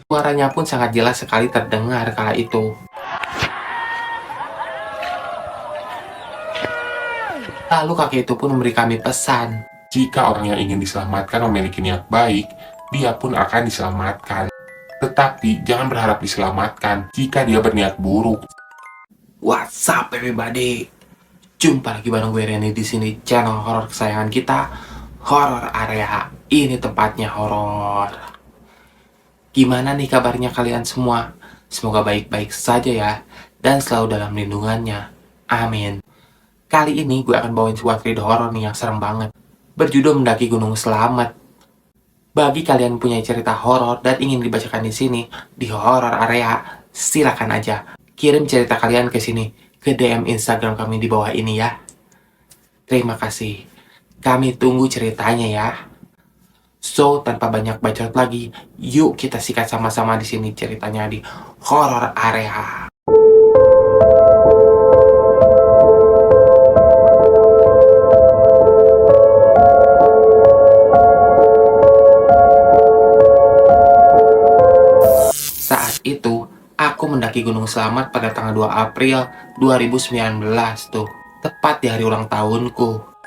Suaranya pun sangat jelas sekali terdengar kala itu. Lalu kakek itu pun memberi kami pesan. Jika orang yang ingin diselamatkan memiliki niat baik, dia pun akan diselamatkan. Tetapi jangan berharap diselamatkan jika dia berniat buruk. What's up everybody? Jumpa lagi bareng gue Reni di sini, channel horor kesayangan kita, Horror Area. Ini tempatnya horor. Gimana nih kabarnya kalian semua? Semoga baik-baik saja ya, dan selalu dalam lindungannya. Amin. Kali ini gue akan bawain sebuah cerita horor nih yang serem banget, berjudul Mendaki Gunung Selamat. Bagi kalian yang punya cerita horor dan ingin dibacakan di sini di Horror Area, silakan aja kirim cerita kalian ke sini, ke DM Instagram kami di bawah ini ya. Terima kasih. Kami tunggu ceritanya ya. So, tanpa banyak bacot lagi, yuk kita sikat sama-sama di sini ceritanya di Horror Area. Saat itu, aku mendaki Gunung Selamat pada tanggal 2 April 2019 tuh, tepat di hari ulang tahunku.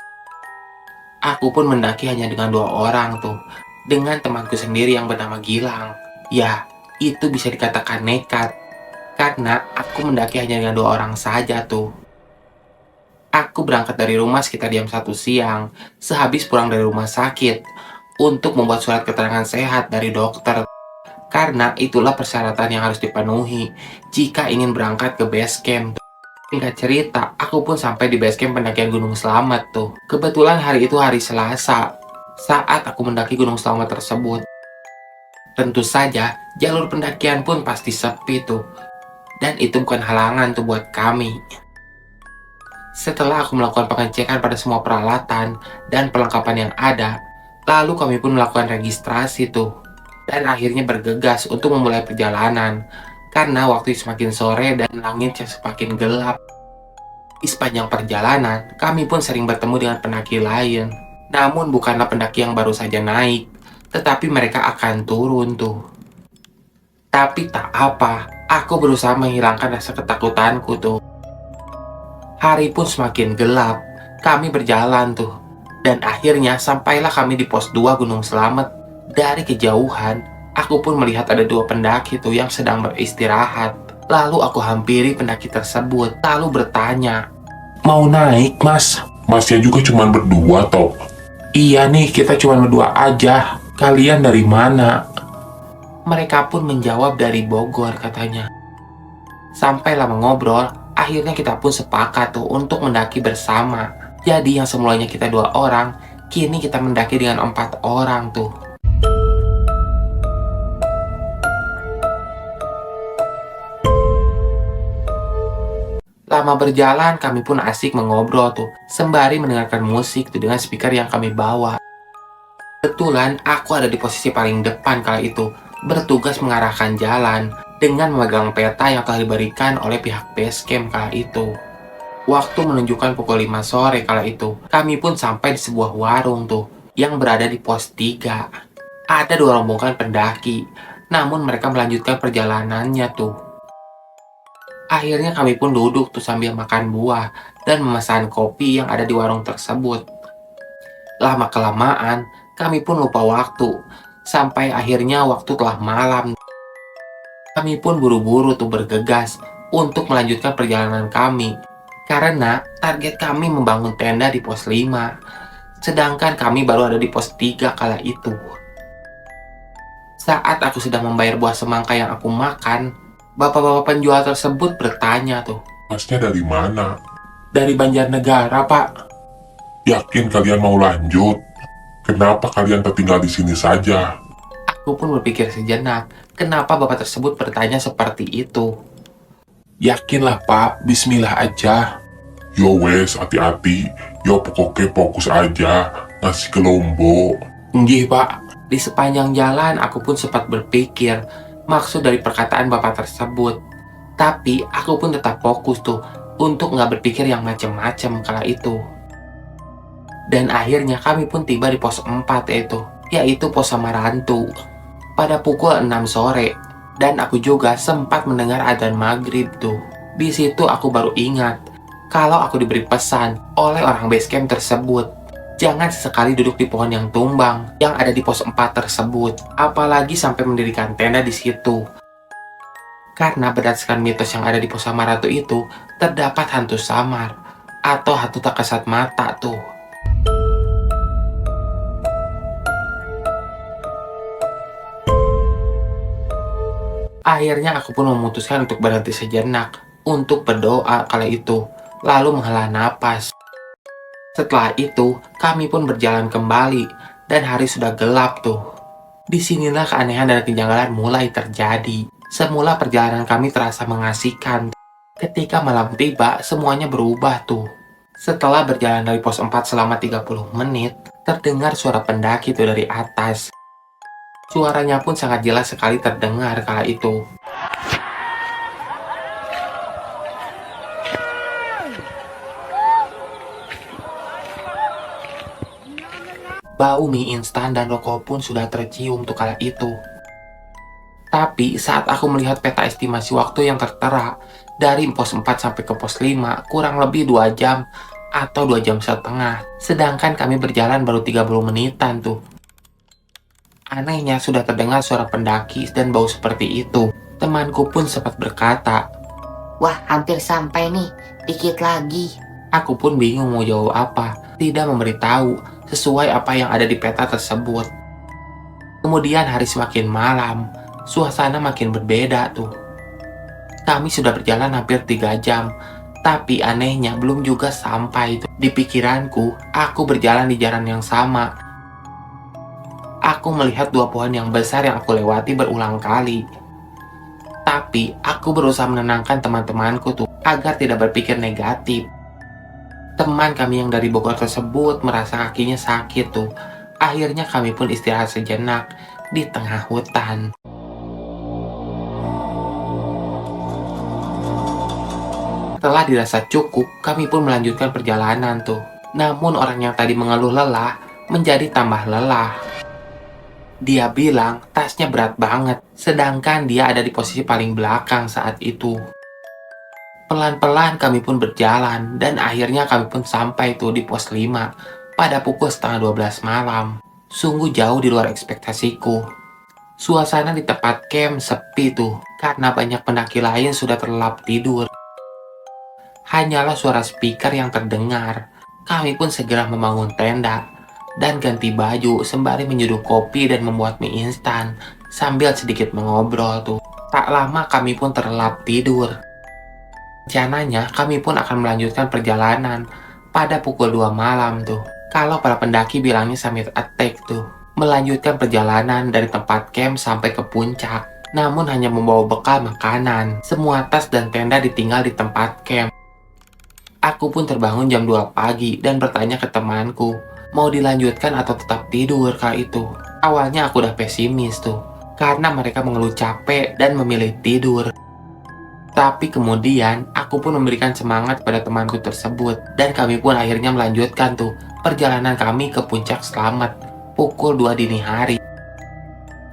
Aku pun mendaki hanya dengan 2 orang tuh, dengan temanku sendiri yang bernama Gilang. Ya, itu bisa dikatakan nekat, karena aku mendaki hanya dengan 2 orang saja tuh. Aku berangkat dari rumah sekitar jam 1 siang, sehabis pulang dari rumah sakit, untuk membuat surat keterangan sehat dari dokter. Karena itulah persyaratan yang harus dipenuhi jika ingin berangkat ke base camp. Singkat cerita, aku pun sampai di base camp pendakian Gunung Selamat tuh. Kebetulan hari itu hari Selasa, saat aku mendaki Gunung Selamat tersebut. Tentu saja, jalur pendakian pun pasti sepi tuh. Dan itu bukan halangan tuh buat kami. Setelah aku melakukan pengecekan pada semua peralatan dan perlengkapan yang ada, lalu kami pun melakukan registrasi tuh. Dan akhirnya bergegas untuk memulai perjalanan, karena waktu semakin sore dan langit semakin gelap. Di sepanjang perjalanan, kami pun sering bertemu dengan pendaki lain. Namun bukanlah pendaki yang baru saja naik, tetapi mereka akan turun tuh. Tapi tak apa, aku berusaha menghilangkan rasa ketakutanku tuh. Hari pun semakin gelap, kami berjalan tuh. Dan akhirnya sampailah kami di pos 2 Gunung Selamat. Dari kejauhan, aku pun melihat ada 2 pendaki tuh yang sedang beristirahat. Lalu aku hampiri pendaki tersebut, lalu bertanya, Mau naik, Mas? Masnya juga cuma berdua, toh? "Iya nih, kita cuma berdua aja. Kalian dari mana?" Mereka pun menjawab dari Bogor katanya. Sampailah mengobrol, akhirnya kita pun sepakat tuh untuk mendaki bersama. Jadi yang semulanya kita 2 orang, kini kita mendaki dengan 4 orang tuh. Lama berjalan, kami pun asik mengobrol tuh, sembari mendengarkan musik tuh dengan speaker yang kami bawa. Kebetulan aku ada di posisi paling depan kala itu, bertugas mengarahkan jalan dengan memegang peta yang telah diberikan oleh pihak base camp kala itu. Waktu menunjukkan pukul 5 sore kala itu, kami pun sampai di sebuah warung tuh, yang berada di pos 3. Ada 2 rombongan pendaki, namun mereka melanjutkan perjalanannya tuh. Akhirnya kami pun duduk tuh sambil makan buah dan memesan kopi yang ada di warung tersebut. Lama-kelamaan, kami pun lupa waktu. Sampai akhirnya waktu telah malam. Kami pun buru-buru tuh bergegas untuk melanjutkan perjalanan kami. Karena target kami membangun tenda di pos 5. Sedangkan kami baru ada di pos 3 kala itu. Saat aku sedang membayar buah semangka yang aku makan, bapak-bapak penjual tersebut bertanya tuh, Masnya dari mana? "Dari Banjarnegara, Pak." Yakin kalian mau lanjut? Kenapa kalian tertinggal di sini saja? Aku pun berpikir sejenak, kenapa bapak tersebut bertanya seperti itu. Yakinlah, Pak. Bismillah aja. Yo wes, hati-hati. Yo pokoknya fokus aja. Ngasih ke Lombok. "Nggih, Pak." Di sepanjang jalan aku pun sempat berpikir maksud dari perkataan bapak tersebut. Tapi aku pun tetap fokus tuh untuk nggak berpikir yang macem-macem kala itu. Dan akhirnya kami pun tiba di pos 4 yaitu pos Samarantu. Pada pukul 6 sore, Dan aku juga sempat mendengar adzan maghrib tuh. Di situ aku baru ingat kalau aku diberi pesan oleh orang basecamp tersebut. Jangan sesekali duduk di pohon yang tumbang yang ada di pos 4 tersebut, apalagi sampai mendirikan tenda di situ. Karena berdasarkan mitos yang ada di pos Samaratu itu, terdapat hantu samar atau hantu tak kasat mata tuh. Akhirnya aku pun memutuskan untuk berhenti sejenak untuk berdoa kala itu, lalu menghela napas. Setelah itu, kami pun berjalan kembali dan hari sudah gelap tuh. Disinilah keanehan dan kejanggalan mulai terjadi. Semula perjalanan kami terasa mengasihkan. Ketika malam tiba, semuanya berubah tuh. Setelah berjalan dari pos 4 selama 30 menit, terdengar suara pendaki tuh dari atas. Suaranya pun sangat jelas sekali terdengar kala itu. Bau mie instan dan rokok pun sudah tercium tuh kala itu. Tapi saat aku melihat peta estimasi waktu yang tertera dari pos 4 sampai ke pos 5 kurang lebih 2 jam atau 2 jam setengah. Sedangkan kami berjalan baru 30 menitan tuh. Anehnya sudah terdengar suara pendaki dan bau seperti itu. Temanku pun sempat berkata, Wah, hampir sampai nih. Dikit lagi. aku pun bingung mau jawab apa. Tidak memberitahu sesuai apa yang ada di peta tersebut. Kemudian hari semakin malam, suasana makin berbeda tuh. Kami sudah berjalan hampir 3 jam, tapi anehnya belum juga sampai tuh. Di pikiranku, aku berjalan di jalan yang sama. Aku melihat 2 pohon yang besar yang aku lewati berulang kali. Tapi aku berusaha menenangkan teman-temanku tuh agar tidak berpikir negatif. Teman kami yang dari Bogor tersebut merasa kakinya sakit tuh. Akhirnya kami pun istirahat sejenak di tengah hutan. Setelah dirasa cukup, kami pun melanjutkan perjalanan tuh. Namun orang yang tadi mengeluh lelah menjadi tambah lelah. Dia bilang tasnya berat banget, sedangkan dia ada di posisi paling belakang saat itu. Pelan-pelan kami pun berjalan, dan akhirnya kami pun sampai tuh di pos 5 pada pukul setengah 12 malam. Sungguh jauh di luar ekspektasiku. Suasana di tempat camp sepi tuh, karena banyak pendaki lain sudah terlelap tidur. Hanyalah suara speaker yang terdengar. Kami pun segera membangun tenda dan ganti baju sembari menyeduh kopi dan membuat mie instan sambil sedikit mengobrol tuh. Tak lama kami pun terlelap tidur. Rencananya kami pun akan melanjutkan perjalanan pada pukul 2 malam tuh. Kalau para pendaki bilangnya summit attack tuh. Melanjutkan perjalanan dari tempat camp sampai ke puncak. Namun hanya membawa bekal makanan. Semua tas dan tenda ditinggal di tempat camp. Aku pun terbangun jam 2 pagi dan bertanya ke temanku, mau dilanjutkan atau tetap tidur kali itu. Awalnya aku udah pesimis tuh, karena mereka mengeluh capek dan memilih tidur. Tapi kemudian, aku pun memberikan semangat pada temanku tersebut, dan kami pun akhirnya melanjutkan tuh perjalanan kami ke puncak selamat pukul 2 dini hari.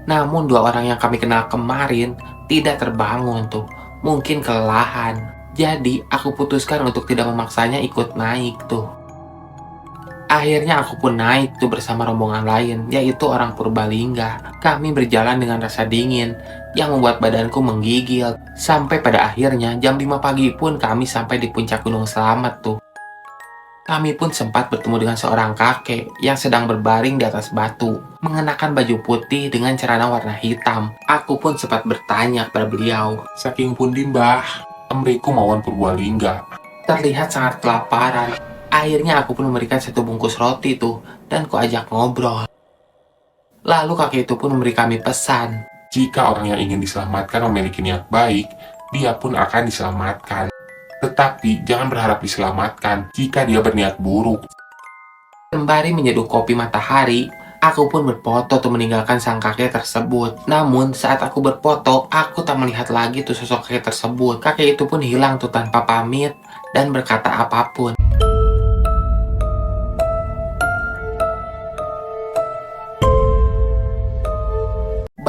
Namun 2 orang yang kami kenal kemarin tidak terbangun tuh, mungkin kelelahan. Jadi, aku putuskan untuk tidak memaksanya ikut naik tuh. Akhirnya aku pun naik tuh bersama rombongan lain, yaitu orang Purbalingga. Kami berjalan dengan rasa dingin yang membuat badanku menggigil. Sampai pada akhirnya jam 5 pagi pun kami sampai di puncak Gunung Selamat tuh. Kami pun sempat bertemu dengan seorang kakek yang sedang berbaring di atas batu, mengenakan baju putih dengan celana warna hitam. Aku pun sempat bertanya kepada beliau, Saking pundi mbah, Amriku mawon Purbalingga. terlihat sangat kelaparan. Akhirnya aku pun memberikan 1 bungkus roti tuh, dan kuajak ngobrol. Lalu kakek itu pun memberi kami pesan. Jika orang yang ingin diselamatkan memiliki niat baik, dia pun akan diselamatkan. Tetapi jangan berharap diselamatkan jika dia berniat buruk. Sembari menyeduh kopi matahari, aku pun berfoto tuh meninggalkan sang kakek tersebut. Namun saat aku berfoto, aku tak melihat lagi tuh sosok kakek tersebut. Kakek itu pun hilang tuh tanpa pamit dan berkata apapun.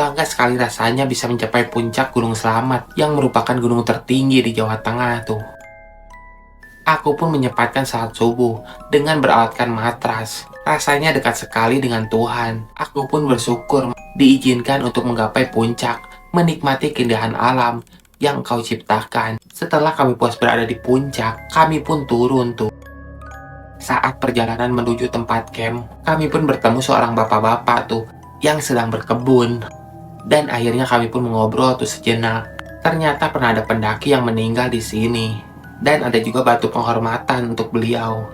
Bangga sekali rasanya bisa mencapai puncak Gunung Slamet yang merupakan gunung tertinggi di Jawa Tengah tuh. Aku pun menyempatkan salat subuh dengan beralatkan matras. Rasanya dekat sekali dengan Tuhan. Aku pun bersyukur diizinkan untuk menggapai puncak, menikmati keindahan alam yang Kau ciptakan. Setelah kami puas berada di puncak, kami pun turun tuh. Saat perjalanan menuju tempat camp, kami pun bertemu seorang bapak-bapak tuh yang sedang berkebun. Dan akhirnya kami pun mengobrol tuh sejenak. Ternyata pernah ada pendaki yang meninggal di sini. Dan ada juga batu penghormatan untuk beliau.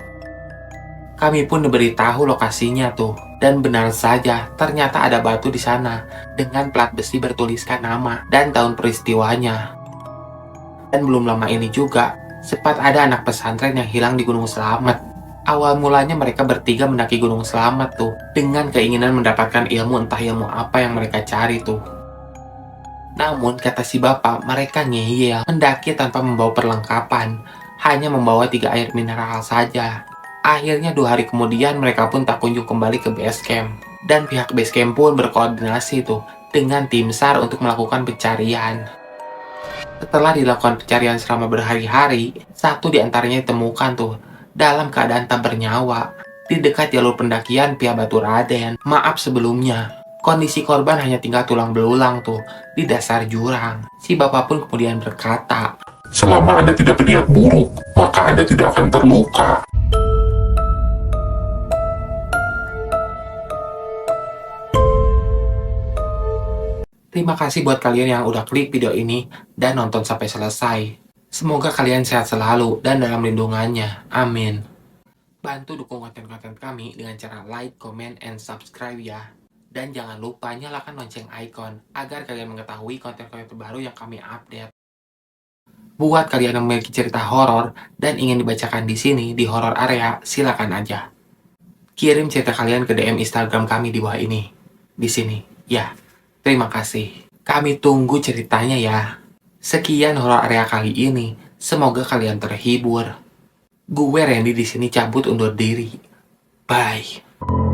Kami pun diberitahu lokasinya tuh. Dan benar saja, ternyata ada batu di sana dengan plat besi bertuliskan nama dan tahun peristiwanya. Dan belum lama ini juga, sempat ada anak pesantren yang hilang di Gunung Slamet. Awal mulanya mereka bertiga mendaki Gunung Slamet tuh dengan keinginan mendapatkan ilmu, entah ilmu apa yang mereka cari tuh. Namun kata si bapak, mereka ngeyel mendaki tanpa membawa perlengkapan, hanya membawa 3 air mineral saja. Akhirnya 2 hari kemudian mereka pun tak kunjung kembali ke base camp. Dan pihak base camp pun berkoordinasi tuh dengan tim SAR untuk melakukan pencarian. Setelah dilakukan pencarian selama berhari-hari, satu di antaranya ditemukan tuh dalam keadaan tak bernyawa di dekat jalur pendakian Pia Batu Raden. Maaf sebelumnya, kondisi korban hanya tinggal tulang belulang tuh di dasar jurang. Si bapak pun kemudian berkata, Selama Anda tidak berniat buruk, maka Anda tidak akan terluka. terima kasih buat kalian yang udah klik video ini dan nonton sampai selesai. Semoga kalian sehat selalu dan dalam lindungannya. Amin. Bantu dukung konten-konten kami dengan cara like, comment, and subscribe ya. Dan jangan lupa nyalakan lonceng icon agar kalian mengetahui konten-konten terbaru yang kami update. Buat kalian yang memiliki cerita horor dan ingin dibacakan di sini di horror area, silakan aja. Kirim cerita kalian ke DM Instagram kami di bawah ini. Di sini. Ya. Terima kasih. Kami tunggu ceritanya ya. Sekian horor area kali ini. Semoga kalian terhibur. Gue Randy di sini cabut undur diri. Bye.